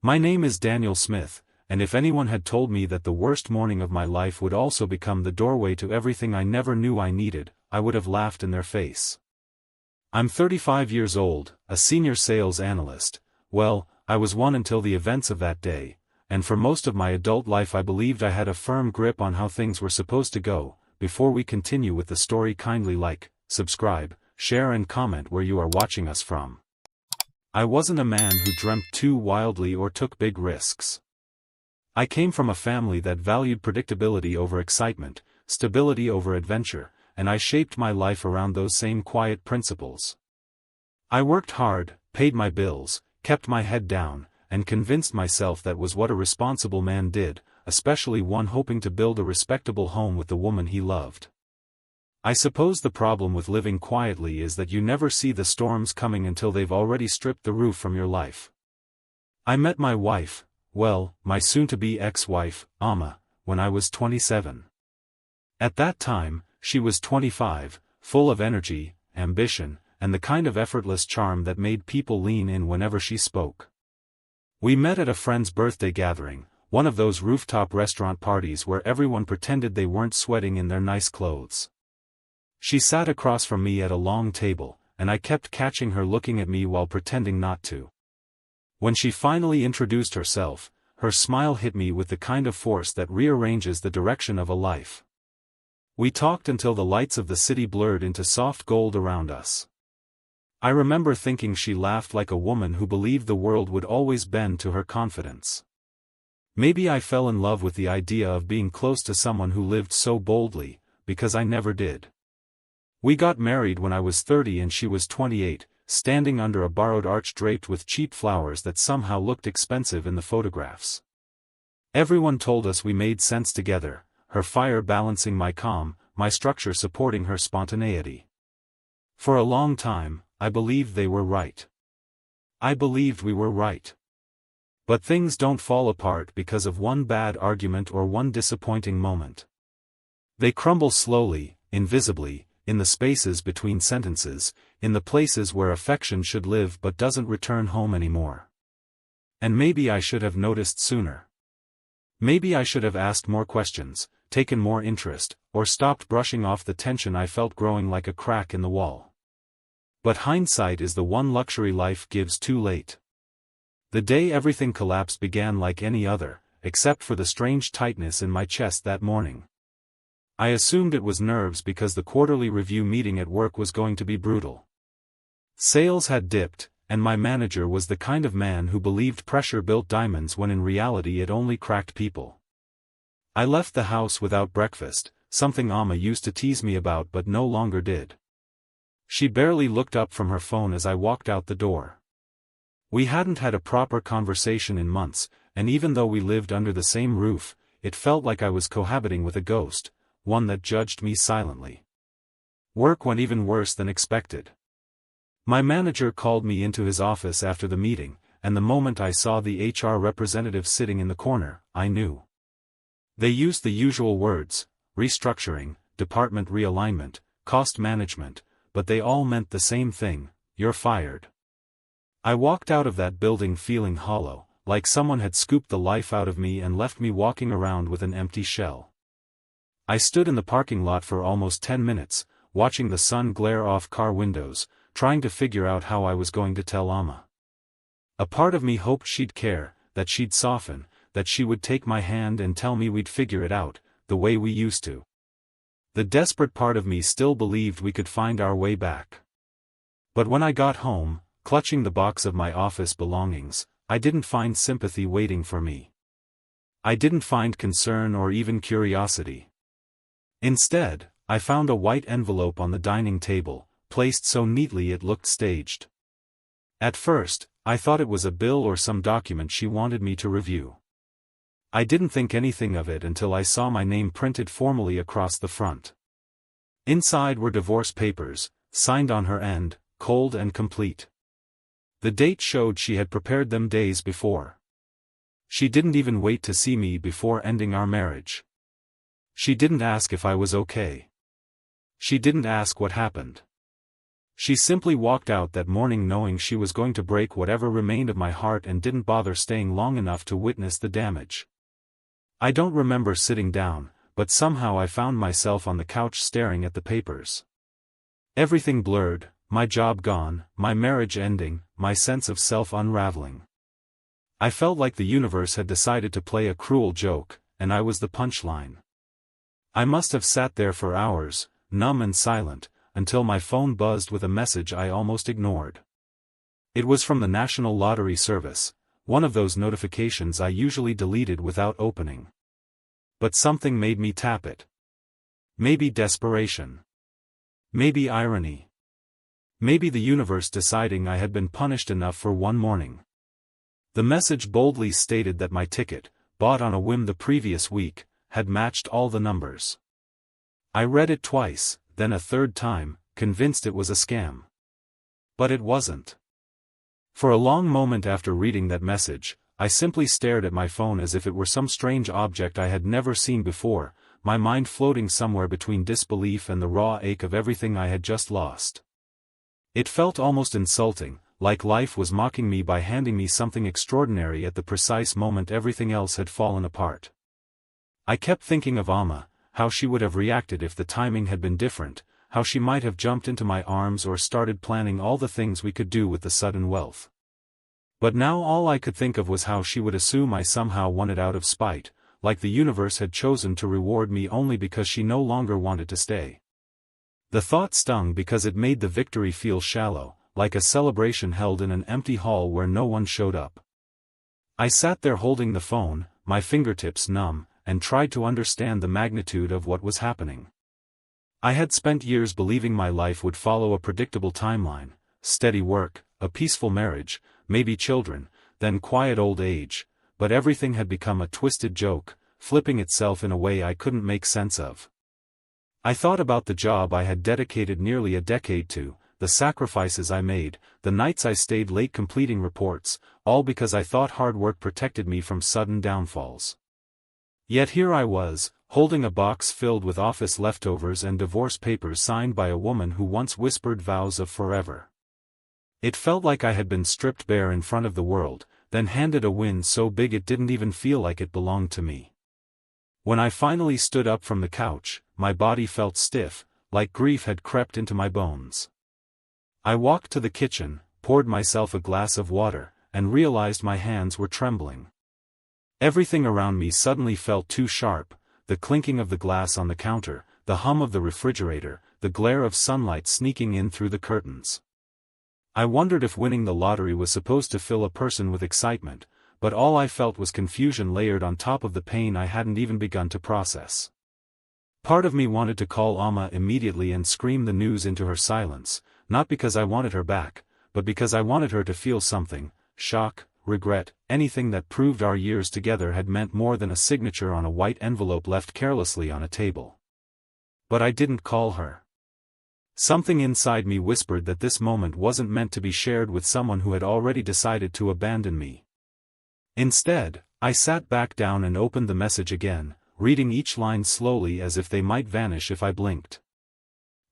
My name is Daniel Smith, and if anyone had told me that the worst morning of my life would also become the doorway to everything I never knew I needed, I would have laughed in their face. I'm 35 years old, a senior sales analyst. Well, I was one until the events of that day, and for most of my adult life I believed I had a firm grip on how things were supposed to go. Before we continue with the story, kindly like, subscribe, share and comment where you are watching us from. I wasn't a man who dreamt too wildly or took big risks. I came from a family that valued predictability over excitement, stability over adventure, and I shaped my life around those same quiet principles. I worked hard, paid my bills, kept my head down, and convinced myself that was what a responsible man did, especially one hoping to build a respectable home with the woman he loved. I suppose the problem with living quietly is that you never see the storms coming until they've already stripped the roof from your life. I met my wife, well, my soon-to-be ex-wife, Amma, when I was 27. At that time, she was 25, full of energy, ambition, and the kind of effortless charm that made people lean in whenever she spoke. We met at a friend's birthday gathering, one of those rooftop restaurant parties where everyone pretended they weren't sweating in their nice clothes. She sat across from me at a long table, and I kept catching her looking at me while pretending not to. When she finally introduced herself, her smile hit me with the kind of force that rearranges the direction of a life. We talked until the lights of the city blurred into soft gold around us. I remember thinking she laughed like a woman who believed the world would always bend to her confidence. Maybe I fell in love with the idea of being close to someone who lived so boldly, because I never did. We got married when I was 30 and she was 28, standing under a borrowed arch draped with cheap flowers that somehow looked expensive in the photographs. Everyone told us we made sense together, her fire balancing my calm, my structure supporting her spontaneity. For a long time, I believed they were right. I believed we were right. But things don't fall apart because of one bad argument or one disappointing moment. They crumble slowly, invisibly, in the spaces between sentences, in the places where affection should live but doesn't return home anymore. And maybe I should have noticed sooner. Maybe I should have asked more questions, taken more interest, or stopped brushing off the tension I felt growing like a crack in the wall. But hindsight is the one luxury life gives too late. The day everything collapsed began like any other, except for the strange tightness in my chest that morning. I assumed it was nerves because the quarterly review meeting at work was going to be brutal. Sales had dipped, and my manager was the kind of man who believed pressure built diamonds when in reality it only cracked people. I left the house without breakfast, something Amma used to tease me about but no longer did. She barely looked up from her phone as I walked out the door. We hadn't had a proper conversation in months, and even though we lived under the same roof, it felt like I was cohabiting with a ghost, one that judged me silently. Work went even worse than expected. My manager called me into his office after the meeting, and the moment I saw the HR representative sitting in the corner, I knew. They used the usual words, restructuring, department realignment, cost management, but they all meant the same thing: you're fired. I walked out of that building feeling hollow, like someone had scooped the life out of me and left me walking around with an empty shell. I stood in the parking lot for almost 10 minutes, watching the sun glare off car windows, trying to figure out how I was going to tell Amma. A part of me hoped she'd care, that she'd soften, that she would take my hand and tell me we'd figure it out, the way we used to. The desperate part of me still believed we could find our way back. But when I got home, clutching the box of my office belongings, I didn't find sympathy waiting for me. I didn't find concern or even curiosity. Instead, I found a white envelope on the dining table, placed so neatly it looked staged. At first, I thought it was a bill or some document she wanted me to review. I didn't think anything of it until I saw my name printed formally across the front. Inside were divorce papers, signed on her end, cold and complete. The date showed she had prepared them days before. She didn't even wait to see me before ending our marriage. She didn't ask if I was okay. She didn't ask what happened. She simply walked out that morning knowing she was going to break whatever remained of my heart and didn't bother staying long enough to witness the damage. I don't remember sitting down, but somehow I found myself on the couch staring at the papers. Everything blurred, my job gone, my marriage ending, my sense of self unraveling. I felt like the universe had decided to play a cruel joke, and I was the punchline. I must have sat there for hours, numb and silent, until my phone buzzed with a message I almost ignored. It was from the National Lottery Service, one of those notifications I usually deleted without opening. But something made me tap it. Maybe desperation. Maybe irony. Maybe the universe deciding I had been punished enough for one morning. The message boldly stated that my ticket, bought on a whim the previous week, had matched all the numbers. I read it twice, then a third time, convinced it was a scam. But it wasn't. For a long moment after reading that message, I simply stared at my phone as if it were some strange object I had never seen before, my mind floating somewhere between disbelief and the raw ache of everything I had just lost. It felt almost insulting, like life was mocking me by handing me something extraordinary at the precise moment everything else had fallen apart. I kept thinking of Amma, how she would have reacted if the timing had been different, how she might have jumped into my arms or started planning all the things we could do with the sudden wealth. But now all I could think of was how she would assume I somehow won it out of spite, like the universe had chosen to reward me only because she no longer wanted to stay. The thought stung because it made the victory feel shallow, like a celebration held in an empty hall where no one showed up. I sat there holding the phone, my fingertips numb, and tried to understand the magnitude of what was happening. I had spent years believing my life would follow a predictable timeline: steady work, a peaceful marriage, maybe children, then quiet old age, but everything had become a twisted joke, flipping itself in a way I couldn't make sense of. I thought about the job I had dedicated nearly a decade to, the sacrifices I made, the nights I stayed late completing reports, all because I thought hard work protected me from sudden downfalls. Yet here I was, holding a box filled with office leftovers and divorce papers signed by a woman who once whispered vows of forever. It felt like I had been stripped bare in front of the world, then handed a win so big it didn't even feel like it belonged to me. When I finally stood up from the couch, my body felt stiff, like grief had crept into my bones. I walked to the kitchen, poured myself a glass of water, and realized my hands were trembling. Everything around me suddenly felt too sharp: the clinking of the glass on the counter, the hum of the refrigerator, the glare of sunlight sneaking in through the curtains. I wondered if winning the lottery was supposed to fill a person with excitement, but all I felt was confusion layered on top of the pain I hadn't even begun to process. Part of me wanted to call Amma immediately and scream the news into her silence, not because I wanted her back, but because I wanted her to feel something: shock, regret, anything that proved our years together had meant more than a signature on a white envelope left carelessly on a table. But I didn't call her. Something inside me whispered that this moment wasn't meant to be shared with someone who had already decided to abandon me. Instead, I sat back down and opened the message again, reading each line slowly as if they might vanish if I blinked.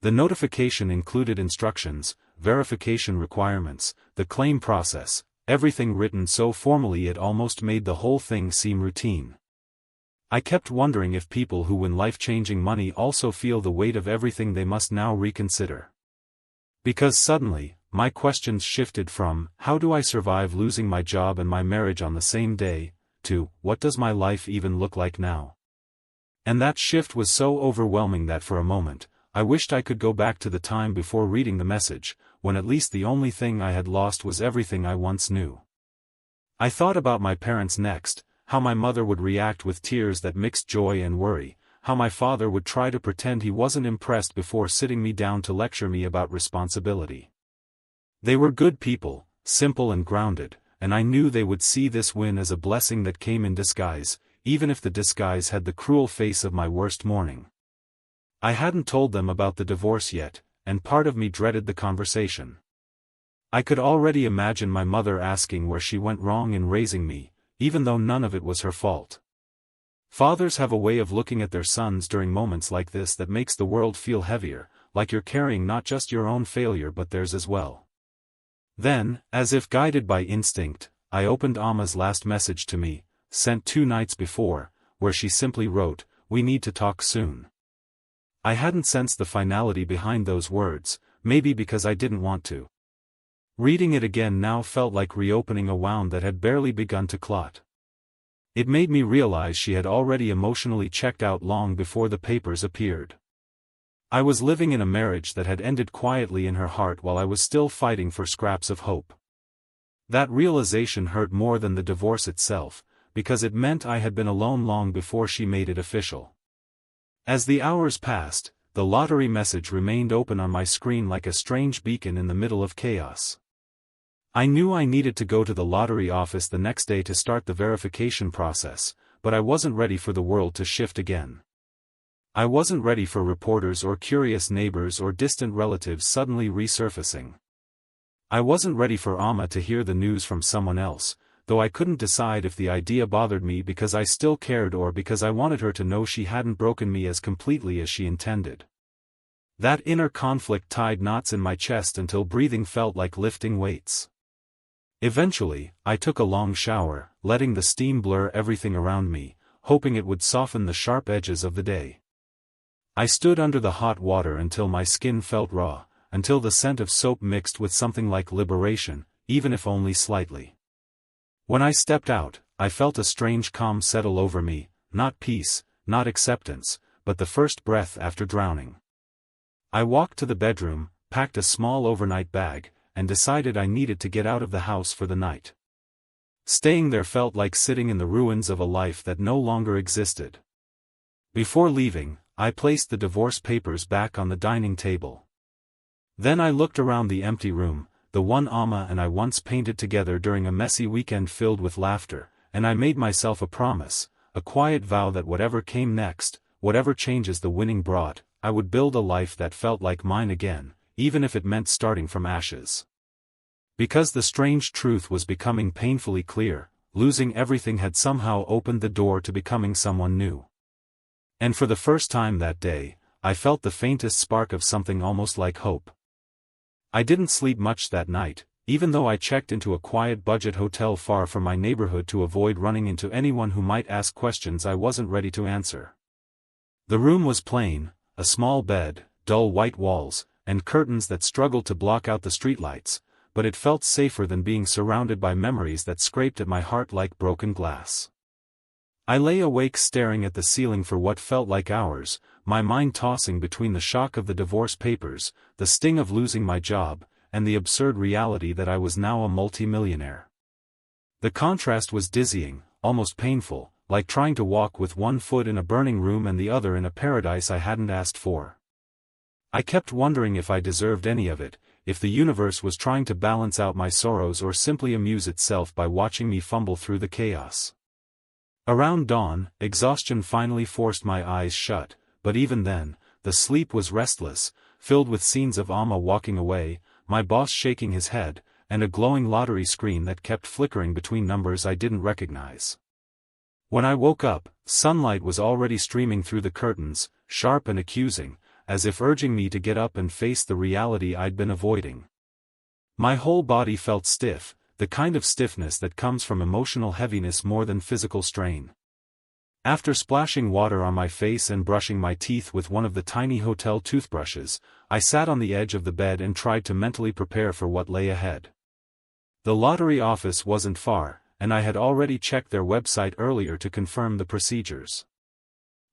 The notification included instructions, verification requirements, the claim process, everything written so formally it almost made the whole thing seem routine. I kept wondering if people who win life-changing money also feel the weight of everything they must now reconsider. Because suddenly, my questions shifted from, how do I survive losing my job and my marriage on the same day, to, what does my life even look like now? And that shift was so overwhelming that for a moment, I wished I could go back to the time before reading the message, when at least the only thing I had lost was everything I once knew. I thought about my parents next, how my mother would react with tears that mixed joy and worry, how my father would try to pretend he wasn't impressed before sitting me down to lecture me about responsibility. They were good people, simple and grounded, and I knew they would see this win as a blessing that came in disguise, even if the disguise had the cruel face of my worst morning. I hadn't told them about the divorce yet, and part of me dreaded the conversation. I could already imagine my mother asking where she went wrong in raising me, even though none of it was her fault. Fathers have a way of looking at their sons during moments like this that makes the world feel heavier, like you're carrying not just your own failure but theirs as well. Then, as if guided by instinct, I opened Amma's last message to me, sent 2 nights before, where she simply wrote, "We need to talk soon." I hadn't sensed the finality behind those words, maybe because I didn't want to. Reading it again now felt like reopening a wound that had barely begun to clot. It made me realize she had already emotionally checked out long before the papers appeared. I was living in a marriage that had ended quietly in her heart while I was still fighting for scraps of hope. That realization hurt more than the divorce itself, because it meant I had been alone long before she made it official. As the hours passed, the lottery message remained open on my screen like a strange beacon in the middle of chaos. I knew I needed to go to the lottery office the next day to start the verification process, but I wasn't ready for the world to shift again. I wasn't ready for reporters or curious neighbors or distant relatives suddenly resurfacing. I wasn't ready for Amma to hear the news from someone else, though I couldn't decide if the idea bothered me because I still cared or because I wanted her to know she hadn't broken me as completely as she intended. That inner conflict tied knots in my chest until breathing felt like lifting weights. Eventually, I took a long shower, letting the steam blur everything around me, hoping it would soften the sharp edges of the day. I stood under the hot water until my skin felt raw, until the scent of soap mixed with something like liberation, even if only slightly. When I stepped out, I felt a strange calm settle over me, not peace, not acceptance, but the first breath after drowning. I walked to the bedroom, packed a small overnight bag, and decided I needed to get out of the house for the night. Staying there felt like sitting in the ruins of a life that no longer existed. Before leaving, I placed the divorce papers back on the dining table. Then I looked around the empty room, the one Amma and I once painted together during a messy weekend filled with laughter, and I made myself a promise, a quiet vow that whatever came next, whatever changes the winning brought, I would build a life that felt like mine again, even if it meant starting from ashes. Because the strange truth was becoming painfully clear, losing everything had somehow opened the door to becoming someone new. And for the first time that day, I felt the faintest spark of something almost like hope. I didn't sleep much that night, even though I checked into a quiet budget hotel far from my neighborhood to avoid running into anyone who might ask questions I wasn't ready to answer. The room was plain, a small bed, dull white walls, and curtains that struggled to block out the streetlights, but it felt safer than being surrounded by memories that scraped at my heart like broken glass. I lay awake staring at the ceiling for what felt like hours, my mind tossing between the shock of the divorce papers, the sting of losing my job, and the absurd reality that I was now a multi-millionaire. The contrast was dizzying, almost painful, like trying to walk with one foot in a burning room and the other in a paradise I hadn't asked for. I kept wondering if I deserved any of it, if the universe was trying to balance out my sorrows or simply amuse itself by watching me fumble through the chaos. Around dawn, exhaustion finally forced my eyes shut, but even then, the sleep was restless, filled with scenes of Amma walking away, my boss shaking his head, and a glowing lottery screen that kept flickering between numbers I didn't recognize. When I woke up, sunlight was already streaming through the curtains, sharp and accusing, as if urging me to get up and face the reality I'd been avoiding. My whole body felt stiff, the kind of stiffness that comes from emotional heaviness more than physical strain. After splashing water on my face and brushing my teeth with one of the tiny hotel toothbrushes, I sat on the edge of the bed and tried to mentally prepare for what lay ahead. The lottery office wasn't far, and I had already checked their website earlier to confirm the procedures.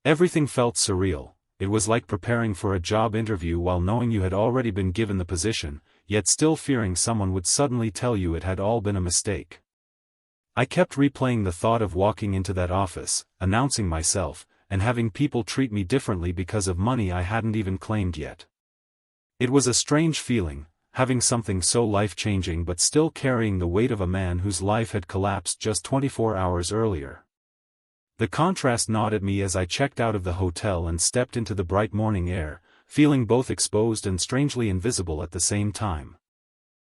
Everything felt surreal. It was like preparing for a job interview while knowing you had already been given the position, yet still fearing someone would suddenly tell you it had all been a mistake. I kept replaying the thought of walking into that office, announcing myself, and having people treat me differently because of money I hadn't even claimed yet. It was a strange feeling, having something so life-changing but still carrying the weight of a man whose life had collapsed just 24 hours earlier. The contrast gnawed at me as I checked out of the hotel and stepped into the bright morning air, feeling both exposed and strangely invisible at the same time.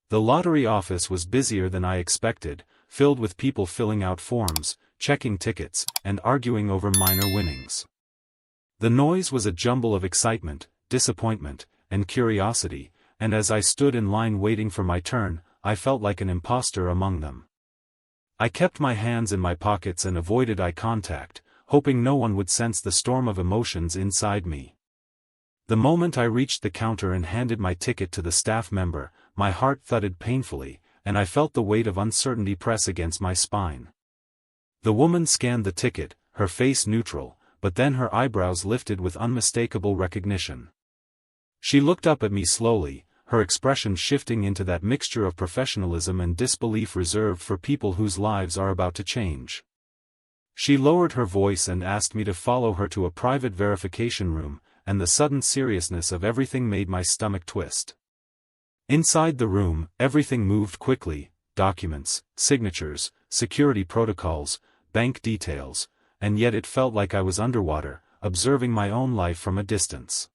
The lottery office was busier than I expected, filled with people filling out forms, checking tickets, and arguing over minor winnings. The noise was a jumble of excitement, disappointment, and curiosity, and as I stood in line waiting for my turn, I felt like an imposter among them. I kept my hands in my pockets and avoided eye contact, hoping no one would sense the storm of emotions inside me. The moment I reached the counter and handed my ticket to the staff member, my heart thudded painfully, and I felt the weight of uncertainty press against my spine. The woman scanned the ticket, her face neutral, but then her eyebrows lifted with unmistakable recognition. She looked up at me slowly, her expression shifting into that mixture of professionalism and disbelief reserved for people whose lives are about to change. She lowered her voice and asked me to follow her to a private verification room, and the sudden seriousness of everything made my stomach twist. Inside the room, everything moved quickly: documents, signatures, security protocols, bank details, and yet it felt like I was underwater, observing my own life from a distance.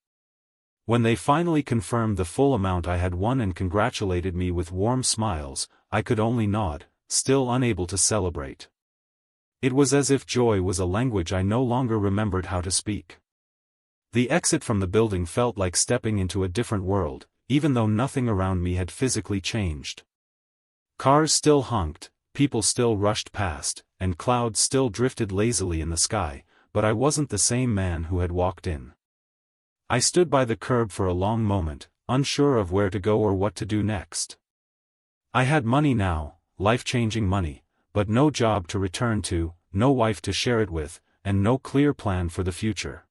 When they finally confirmed the full amount I had won and congratulated me with warm smiles, I could only nod, still unable to celebrate. It was as if joy was a language I no longer remembered how to speak. The exit from the building felt like stepping into a different world, even though nothing around me had physically changed. Cars still honked, people still rushed past, and clouds still drifted lazily in the sky, but I wasn't the same man who had walked in. I stood by the curb for a long moment, unsure of where to go or what to do next. I had money now, life-changing money, but no job to return to, no wife to share it with, and no clear plan for the future.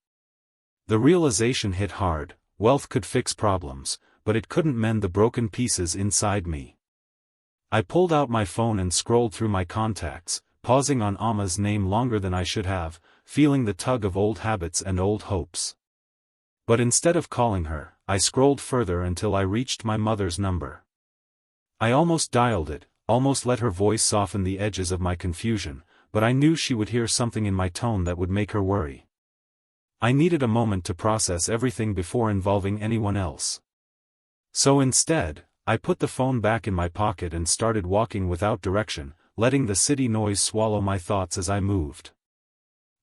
The realization hit hard: wealth could fix problems, but it couldn't mend the broken pieces inside me. I pulled out my phone and scrolled through my contacts, pausing on Amma's name longer than I should have, feeling the tug of old habits and old hopes. But instead of calling her, I scrolled further until I reached my mother's number. I almost dialed it, almost let her voice soften the edges of my confusion, but I knew she would hear something in my tone that would make her worry. I needed a moment to process everything before involving anyone else. So instead, I put the phone back in my pocket and started walking without direction, letting the city noise swallow my thoughts as I moved.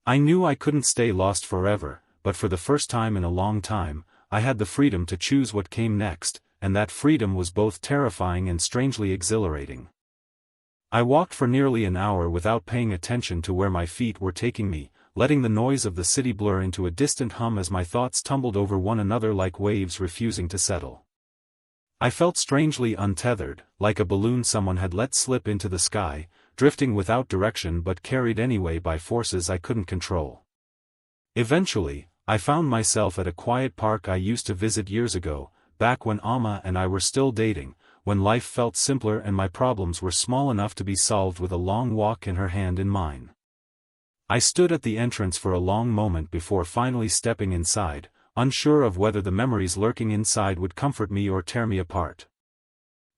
I knew I couldn't stay lost forever, but for the first time in a long time, I had the freedom to choose what came next, and that freedom was both terrifying and strangely exhilarating. I walked for nearly an hour without paying attention to where my feet were taking me, letting the noise of the city blur into a distant hum as my thoughts tumbled over one another like waves refusing to settle. I felt strangely untethered, like a balloon someone had let slip into the sky, drifting without direction but carried anyway by forces I couldn't control. Eventually, I found myself at a quiet park I used to visit years ago, back when Amma and I were still dating, when life felt simpler and my problems were small enough to be solved with a long walk and her hand in mine. I stood at the entrance for a long moment before finally stepping inside, unsure of whether the memories lurking inside would comfort me or tear me apart.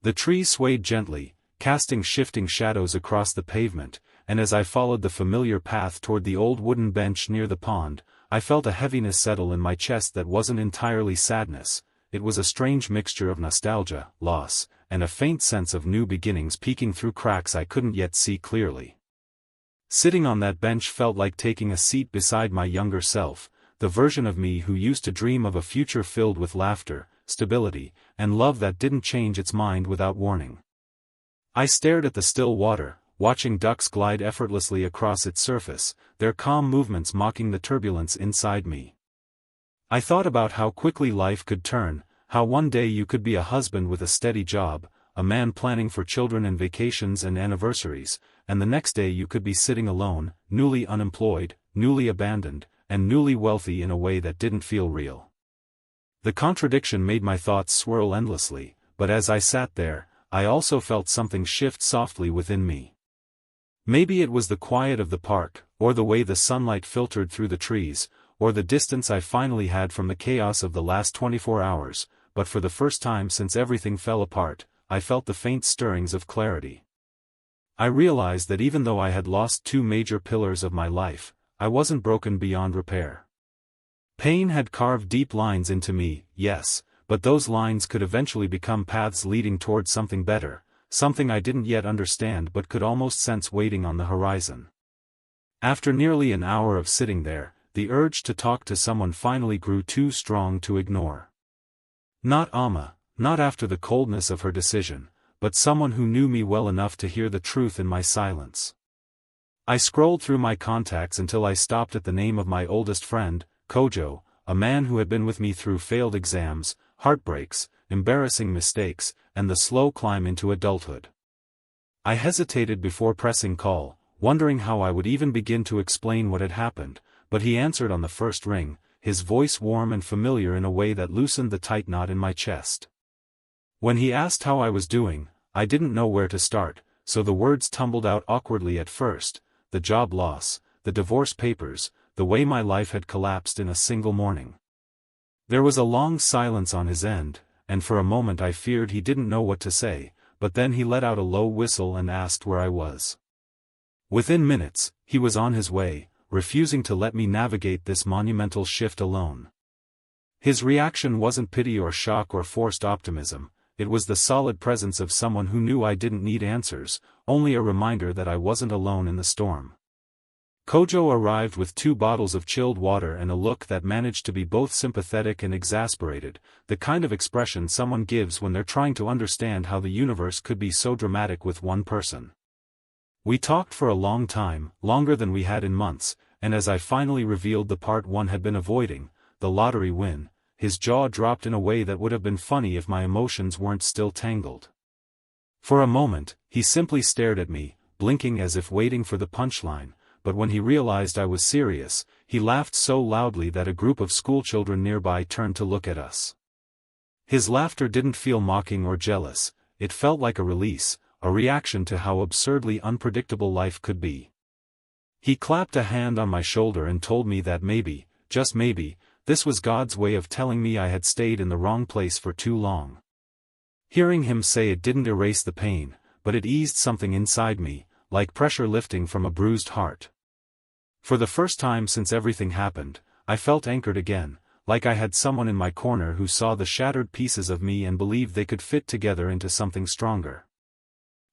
The trees swayed gently, casting shifting shadows across the pavement, and as I followed the familiar path toward the old wooden bench near the pond, I felt a heaviness settle in my chest that wasn't entirely sadness. It was a strange mixture of nostalgia, loss, and a faint sense of new beginnings peeking through cracks I couldn't yet see clearly. Sitting on that bench felt like taking a seat beside my younger self, the version of me who used to dream of a future filled with laughter, stability, and love that didn't change its mind without warning. I stared at the still water, watching ducks glide effortlessly across its surface, their calm movements mocking the turbulence inside me. I thought about how quickly life could turn, how one day you could be a husband with a steady job, a man planning for children and vacations and anniversaries, and the next day you could be sitting alone, newly unemployed, newly abandoned, and newly wealthy in a way that didn't feel real. The contradiction made my thoughts swirl endlessly, but as I sat there, I also felt something shift softly within me. Maybe it was the quiet of the park, or the way the sunlight filtered through the trees, or the distance I finally had from the chaos of the last 24 hours, but for the first time since everything fell apart, I felt the faint stirrings of clarity. I realized that even though I had lost two major pillars of my life, I wasn't broken beyond repair. Pain had carved deep lines into me, yes, but those lines could eventually become paths leading towards something better, something I didn't yet understand but could almost sense waiting on the horizon. After nearly an hour of sitting there, the urge to talk to someone finally grew too strong to ignore. Not Amma, not after the coldness of her decision, but someone who knew me well enough to hear the truth in my silence. I scrolled through my contacts until I stopped at the name of my oldest friend, Kojo, a man who had been with me through failed exams, heartbreaks, embarrassing mistakes, and the slow climb into adulthood. I hesitated before pressing call, wondering how I would even begin to explain what had happened, but he answered on the first ring, his voice warm and familiar in a way that loosened the tight knot in my chest. When he asked how I was doing, I didn't know where to start, so the words tumbled out awkwardly at first: the job loss, the divorce papers, the way my life had collapsed in a single morning. There was a long silence on his end, and for a moment I feared he didn't know what to say, but then he let out a low whistle and asked where I was. Within minutes, he was on his way, refusing to let me navigate this monumental shift alone. His reaction wasn't pity or shock or forced optimism, it was the solid presence of someone who knew I didn't need answers, only a reminder that I wasn't alone in the storm. Kojo arrived with 2 bottles of chilled water and a look that managed to be both sympathetic and exasperated, the kind of expression someone gives when they're trying to understand how the universe could be so dramatic with one person. We talked for a long time, longer than we had in months, and as I finally revealed the part one had been avoiding, the lottery win, his jaw dropped in a way that would have been funny if my emotions weren't still tangled. For a moment, he simply stared at me, blinking as if waiting for the punchline, but when he realized I was serious, he laughed so loudly that a group of schoolchildren nearby turned to look at us. His laughter didn't feel mocking or jealous, it felt like a release, a reaction to how absurdly unpredictable life could be. He clapped a hand on my shoulder and told me that maybe, just maybe, this was God's way of telling me I had stayed in the wrong place for too long. Hearing him say it didn't erase the pain, but it eased something inside me, like pressure lifting from a bruised heart. For the first time since everything happened, I felt anchored again, like I had someone in my corner who saw the shattered pieces of me and believed they could fit together into something stronger.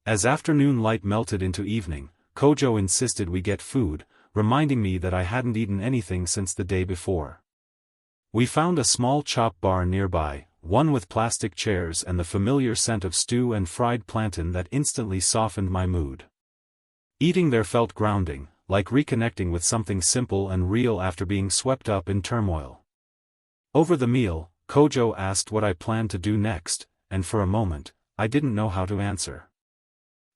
As afternoon light melted into evening, Kojo insisted we get food, reminding me that I hadn't eaten anything since the day before. We found a small chop bar nearby, one with plastic chairs and the familiar scent of stew and fried plantain that instantly softened my mood. Eating there felt grounding, like reconnecting with something simple and real after being swept up in turmoil. Over the meal, Kojo asked what I planned to do next, and for a moment, I didn't know how to answer.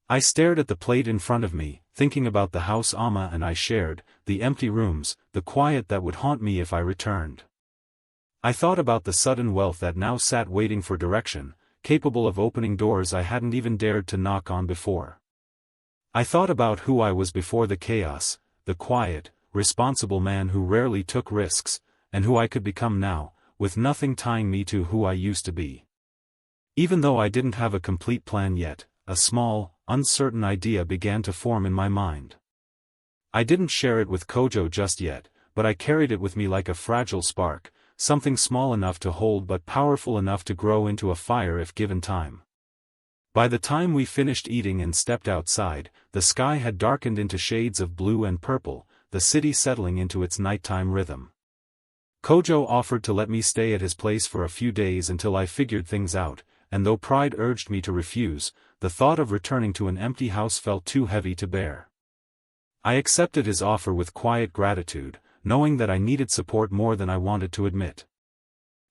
I stared at the plate in front of me, thinking about the house Amma and I shared, the empty rooms, the quiet that would haunt me if I returned. I thought about the sudden wealth that now sat waiting for direction, capable of opening doors I hadn't even dared to knock on before. I thought about who I was before the chaos, the quiet, responsible man who rarely took risks, and who I could become now, with nothing tying me to who I used to be. Even though I didn't have a complete plan yet, a small, uncertain idea began to form in my mind. I didn't share it with Kojo just yet, but I carried it with me like a fragile spark, something small enough to hold but powerful enough to grow into a fire if given time. By the time we finished eating and stepped outside, the sky had darkened into shades of blue and purple, the city settling into its nighttime rhythm. Kojo offered to let me stay at his place for a few days until I figured things out, and though pride urged me to refuse, the thought of returning to an empty house felt too heavy to bear. I accepted his offer with quiet gratitude, knowing that I needed support more than I wanted to admit.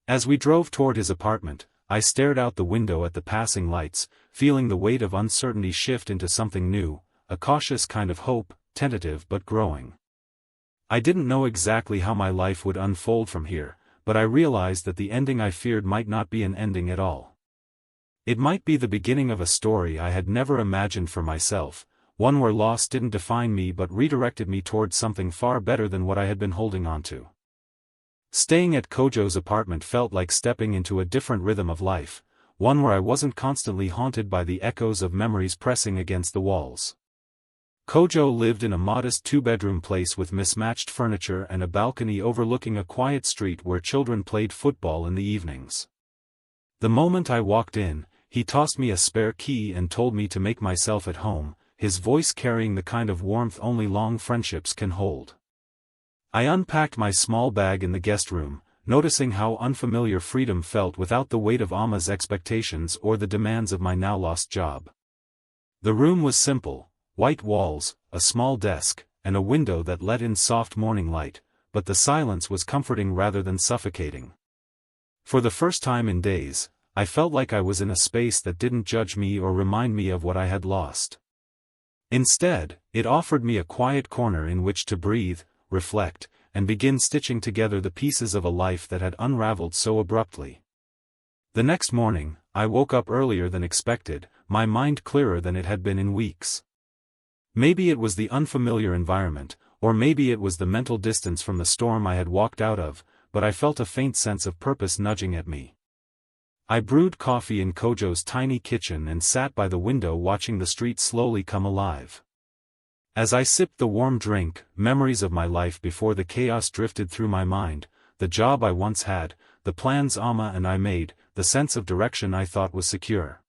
As we drove toward his apartment, I stared out the window at the passing lights, feeling the weight of uncertainty shift into something new, a cautious kind of hope, tentative but growing. I didn't know exactly how my life would unfold from here, but I realized that the ending I feared might not be an ending at all. It might be the beginning of a story I had never imagined for myself, one where loss didn't define me but redirected me towards something far better than what I had been holding on to. Staying at Kojo's apartment felt like stepping into a different rhythm of life, one where I wasn't constantly haunted by the echoes of memories pressing against the walls. Kojo lived in a modest 2-bedroom place with mismatched furniture and a balcony overlooking a quiet street where children played football in the evenings. The moment I walked in, he tossed me a spare key and told me to make myself at home, his voice carrying the kind of warmth only long friendships can hold. I unpacked my small bag in the guest room, noticing how unfamiliar freedom felt without the weight of Amma's expectations or the demands of my now-lost job. The room was simple: white walls, a small desk, and a window that let in soft morning light, but the silence was comforting rather than suffocating. For the first time in days, I felt like I was in a space that didn't judge me or remind me of what I had lost. Instead, it offered me a quiet corner in which to breathe, reflect, and begin stitching together the pieces of a life that had unraveled so abruptly. The next morning, I woke up earlier than expected, my mind clearer than it had been in weeks. Maybe it was the unfamiliar environment, or maybe it was the mental distance from the storm I had walked out of, but I felt a faint sense of purpose nudging at me. I brewed coffee in Kojo's tiny kitchen and sat by the window watching the street slowly come alive. As I sipped the warm drink, memories of my life before the chaos drifted through my mind: the job I once had, the plans Amma and I made, the sense of direction I thought was secure.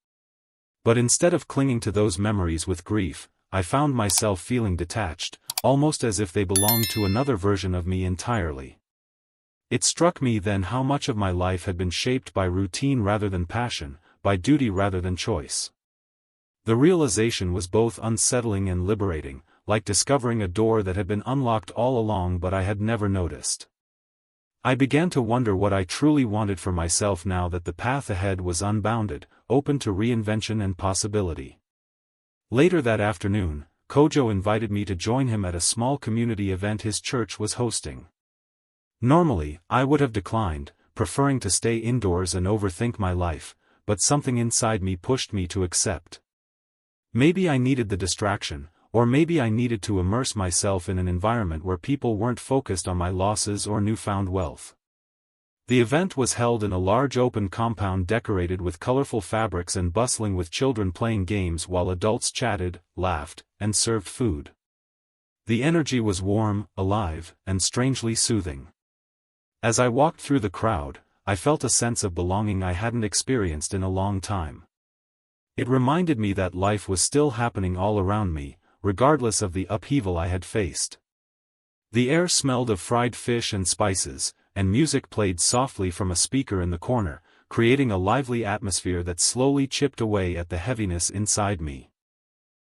But instead of clinging to those memories with grief, I found myself feeling detached, almost as if they belonged to another version of me entirely. It struck me then how much of my life had been shaped by routine rather than passion, by duty rather than choice. The realization was both unsettling and liberating, like discovering a door that had been unlocked all along but I had never noticed. I began to wonder what I truly wanted for myself now that the path ahead was unbounded, open to reinvention and possibility. Later that afternoon, Kojo invited me to join him at a small community event his church was hosting. Normally, I would have declined, preferring to stay indoors and overthink my life, but something inside me pushed me to accept. Maybe I needed the distraction, or maybe I needed to immerse myself in an environment where people weren't focused on my losses or newfound wealth. The event was held in a large open compound decorated with colorful fabrics and bustling with children playing games while adults chatted, laughed, and served food. The energy was warm, alive, and strangely soothing. As I walked through the crowd, I felt a sense of belonging I hadn't experienced in a long time. It reminded me that life was still happening all around me, regardless of the upheaval I had faced. The air smelled of fried fish and spices, and music played softly from a speaker in the corner, creating a lively atmosphere that slowly chipped away at the heaviness inside me.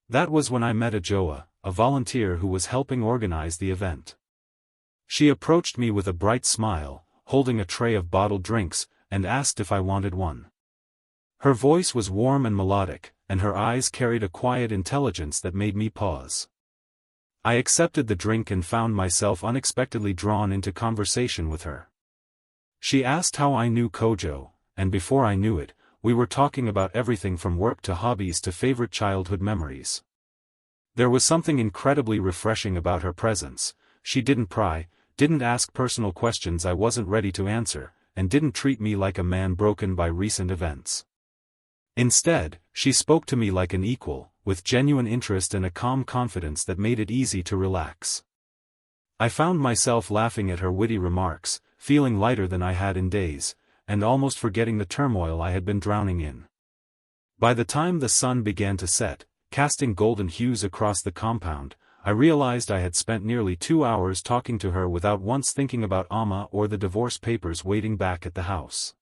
That was when I met Ajoa, a volunteer who was helping organize the event. She approached me with a bright smile, holding a tray of bottled drinks, and asked if I wanted one. Her voice was warm and melodic, and her eyes carried a quiet intelligence that made me pause. I accepted the drink and found myself unexpectedly drawn into conversation with her. She asked how I knew Kojo, and before I knew it, we were talking about everything from work to hobbies to favorite childhood memories. There was something incredibly refreshing about her presence. She didn't pry, didn't ask personal questions I wasn't ready to answer, and didn't treat me like a man broken by recent events. Instead, she spoke to me like an equal, with genuine interest and a calm confidence that made it easy to relax. I found myself laughing at her witty remarks, feeling lighter than I had in days, and almost forgetting the turmoil I had been drowning in. By the time the sun began to set, casting golden hues across the compound, I realized I had spent nearly 2 hours talking to her without once thinking about Amma or the divorce papers waiting back at the house.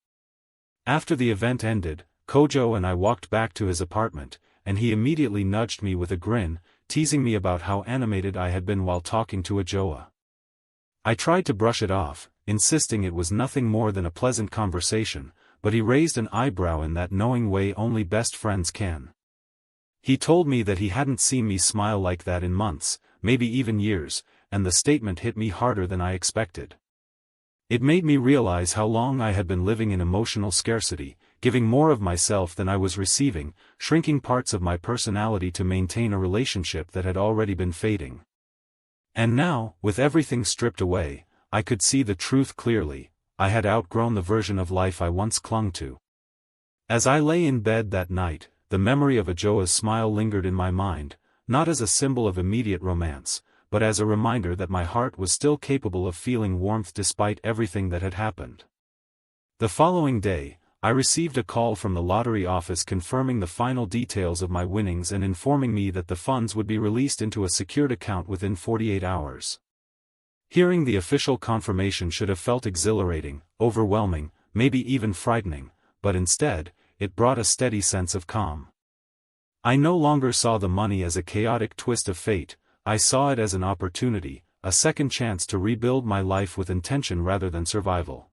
After the event ended, Kojo and I walked back to his apartment, and he immediately nudged me with a grin, teasing me about how animated I had been while talking to Ajoa. I tried to brush it off, insisting it was nothing more than a pleasant conversation, but he raised an eyebrow in that knowing way only best friends can. He told me that he hadn't seen me smile like that in months, maybe even years, and the statement hit me harder than I expected. It made me realize how long I had been living in emotional scarcity, giving more of myself than I was receiving, shrinking parts of my personality to maintain a relationship that had already been fading. And now, with everything stripped away, I could see the truth clearly: I had outgrown the version of life I once clung to. As I lay in bed that night, the memory of Ajoa's smile lingered in my mind, not as a symbol of immediate romance, but as a reminder that my heart was still capable of feeling warmth despite everything that had happened. The following day, I received a call from the lottery office confirming the final details of my winnings and informing me that the funds would be released into a secured account within 48 hours. Hearing the official confirmation should have felt exhilarating, overwhelming, maybe even frightening, but instead, it brought a steady sense of calm. I no longer saw the money as a chaotic twist of fate, I saw it as an opportunity, a second chance to rebuild my life with intention rather than survival.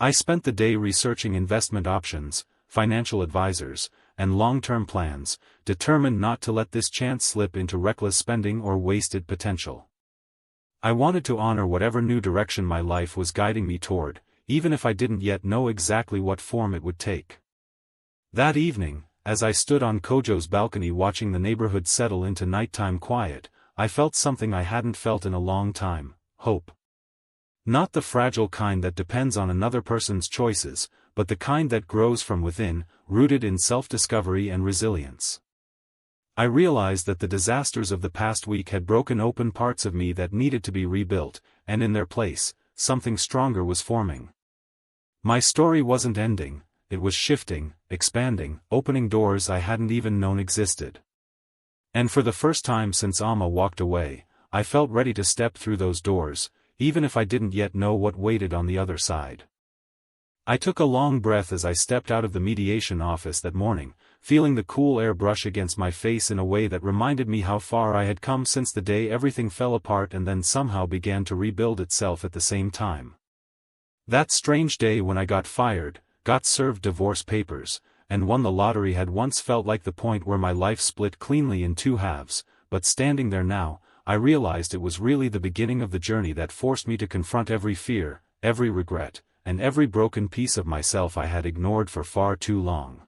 I spent the day researching investment options, financial advisors, and long-term plans, determined not to let this chance slip into reckless spending or wasted potential. I wanted to honor whatever new direction my life was guiding me toward, even if I didn't yet know exactly what form it would take. That evening, as I stood on Kojo's balcony watching the neighborhood settle into nighttime quiet, I felt something I hadn't felt in a long time: hope. Not the fragile kind that depends on another person's choices, but the kind that grows from within, rooted in self-discovery and resilience. I realized that the disasters of the past week had broken open parts of me that needed to be rebuilt, and in their place, something stronger was forming. My story wasn't ending, it was shifting, expanding, opening doors I hadn't even known existed. And for the first time since Amma walked away, I felt ready to step through those doors, even if I didn't yet know what waited on the other side. I took a long breath as I stepped out of the mediation office that morning, feeling the cool air brush against my face in a way that reminded me how far I had come since the day everything fell apart and then somehow began to rebuild itself at the same time. That strange day when I got fired, got served divorce papers, and won the lottery had once felt like the point where my life split cleanly in two halves, but standing there now, I realized it was really the beginning of the journey that forced me to confront every fear, every regret, and every broken piece of myself I had ignored for far too long.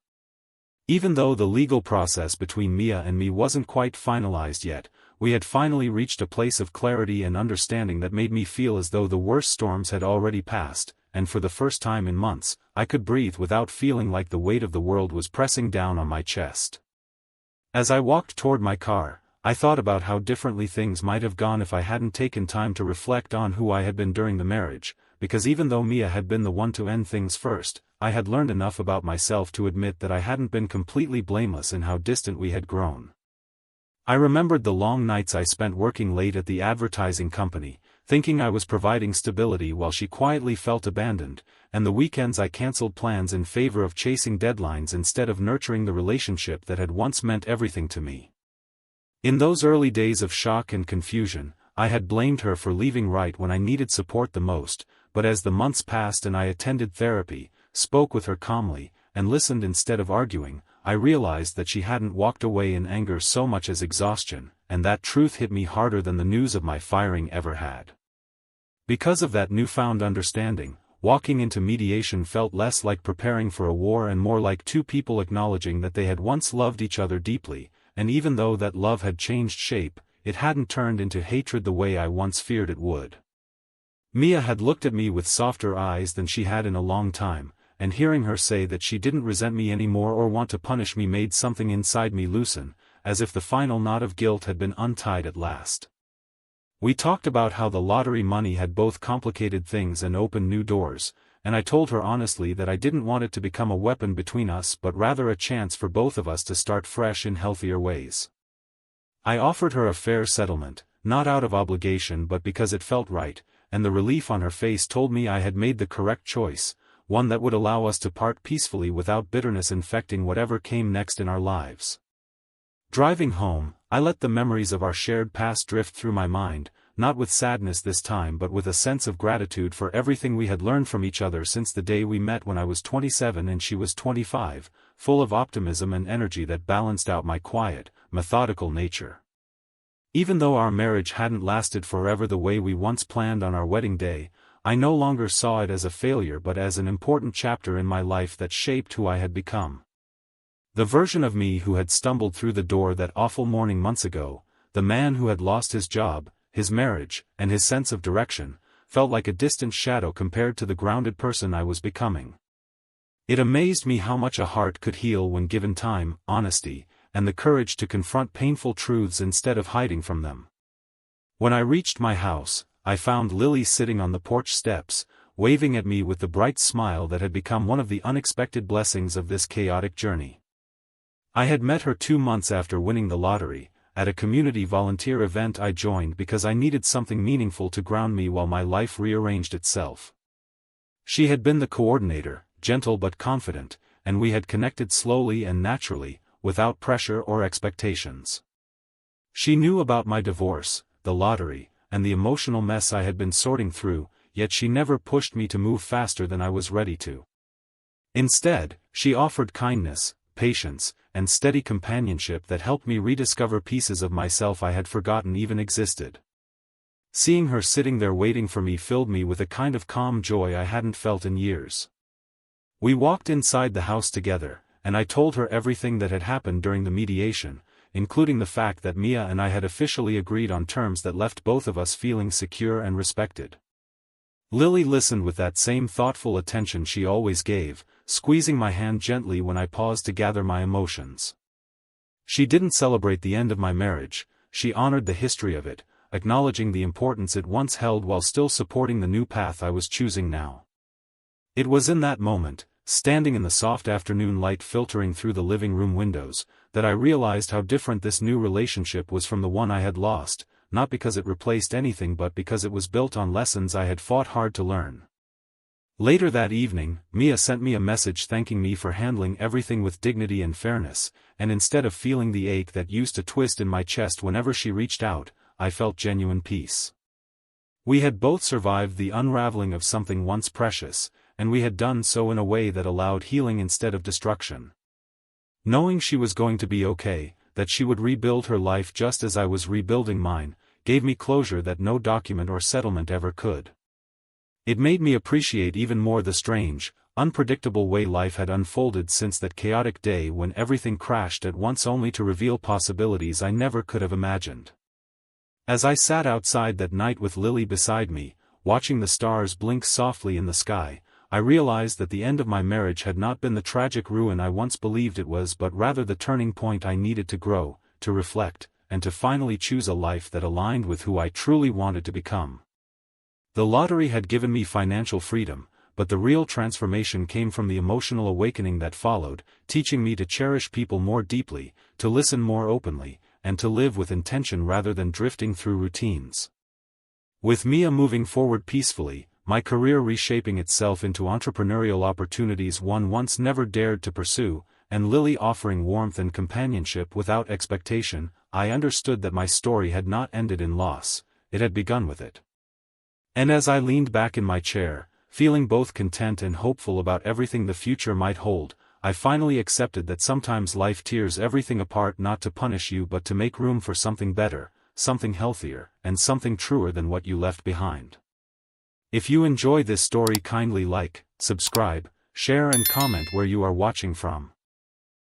Even though the legal process between Mia and me wasn't quite finalized yet, we had finally reached a place of clarity and understanding that made me feel as though the worst storms had already passed, and for the first time in months, I could breathe without feeling like the weight of the world was pressing down on my chest. As I walked toward my car, I thought about how differently things might have gone if I hadn't taken time to reflect on who I had been during the marriage, because even though Mia had been the one to end things first, I had learned enough about myself to admit that I hadn't been completely blameless in how distant we had grown. I remembered the long nights I spent working late at the advertising company, thinking I was providing stability while she quietly felt abandoned, and the weekends I canceled plans in favor of chasing deadlines instead of nurturing the relationship that had once meant everything to me. In those early days of shock and confusion, I had blamed her for leaving right when I needed support the most, but as the months passed and I attended therapy, spoke with her calmly, and listened instead of arguing, I realized that she hadn't walked away in anger so much as exhaustion, and that truth hit me harder than the news of my firing ever had. Because of that newfound understanding, walking into mediation felt less like preparing for a war and more like two people acknowledging that they had once loved each other deeply, and even though that love had changed shape, it hadn't turned into hatred the way I once feared it would. Mia had looked at me with softer eyes than she had in a long time, and hearing her say that she didn't resent me anymore or want to punish me made something inside me loosen, as if the final knot of guilt had been untied at last. We talked about how the lottery money had both complicated things and opened new doors, and I told her honestly that I didn't want it to become a weapon between us but rather a chance for both of us to start fresh in healthier ways. I offered her a fair settlement, not out of obligation but because it felt right, and the relief on her face told me I had made the correct choice, one that would allow us to part peacefully without bitterness infecting whatever came next in our lives. Driving home, I let the memories of our shared past drift through my mind, not with sadness this time but with a sense of gratitude for everything we had learned from each other since the day we met when I was 27 and she was 25, full of optimism and energy that balanced out my quiet, methodical nature. Even though our marriage hadn't lasted forever the way we once planned on our wedding day, I no longer saw it as a failure but as an important chapter in my life that shaped who I had become. The version of me who had stumbled through the door that awful morning months ago, the man who had lost his job, his marriage, and his sense of direction, felt like a distant shadow compared to the grounded person I was becoming. It amazed me how much a heart could heal when given time, honesty, and the courage to confront painful truths instead of hiding from them. When I reached my house, I found Lily sitting on the porch steps, waving at me with the bright smile that had become one of the unexpected blessings of this chaotic journey. I had met her 2 months after winning the lottery, at a community volunteer event I joined because I needed something meaningful to ground me while my life rearranged itself. She had been the coordinator, gentle but confident, and we had connected slowly and naturally, without pressure or expectations. She knew about my divorce, the lottery, and the emotional mess I had been sorting through, yet she never pushed me to move faster than I was ready to. Instead, she offered kindness, patience, and steady companionship that helped me rediscover pieces of myself I had forgotten even existed. Seeing her sitting there waiting for me filled me with a kind of calm joy I hadn't felt in years. We walked inside the house together, and I told her everything that had happened during the mediation, including the fact that Mia and I had officially agreed on terms that left both of us feeling secure and respected. Lily listened with that same thoughtful attention she always gave, squeezing my hand gently when I paused to gather my emotions. She didn't celebrate the end of my marriage, she honored the history of it, acknowledging the importance it once held while still supporting the new path I was choosing now. It was in that moment, standing in the soft afternoon light filtering through the living room windows, that I realized how different this new relationship was from the one I had lost, not because it replaced anything but because it was built on lessons I had fought hard to learn. Later that evening, Mia sent me a message thanking me for handling everything with dignity and fairness, and instead of feeling the ache that used to twist in my chest whenever she reached out, I felt genuine peace. We had both survived the unraveling of something once precious, and we had done so in a way that allowed healing instead of destruction. Knowing she was going to be okay, that she would rebuild her life just as I was rebuilding mine, gave me closure that no document or settlement ever could. It made me appreciate even more the strange, unpredictable way life had unfolded since that chaotic day when everything crashed at once only to reveal possibilities I never could have imagined. As I sat outside that night with Lily beside me, watching the stars blink softly in the sky, I realized that the end of my marriage had not been the tragic ruin I once believed it was but rather the turning point I needed to grow, to reflect, and to finally choose a life that aligned with who I truly wanted to become. The lottery had given me financial freedom, but the real transformation came from the emotional awakening that followed, teaching me to cherish people more deeply, to listen more openly, and to live with intention rather than drifting through routines. With Mia moving forward peacefully, my career reshaping itself into entrepreneurial opportunities one once never dared to pursue, and Lily offering warmth and companionship without expectation, I understood that my story had not ended in loss, it had begun with it. And as I leaned back in my chair, feeling both content and hopeful about everything the future might hold, I finally accepted that sometimes life tears everything apart not to punish you but to make room for something better, something healthier, and something truer than what you left behind. If you enjoy this story, kindly like, subscribe, share and comment where you are watching from.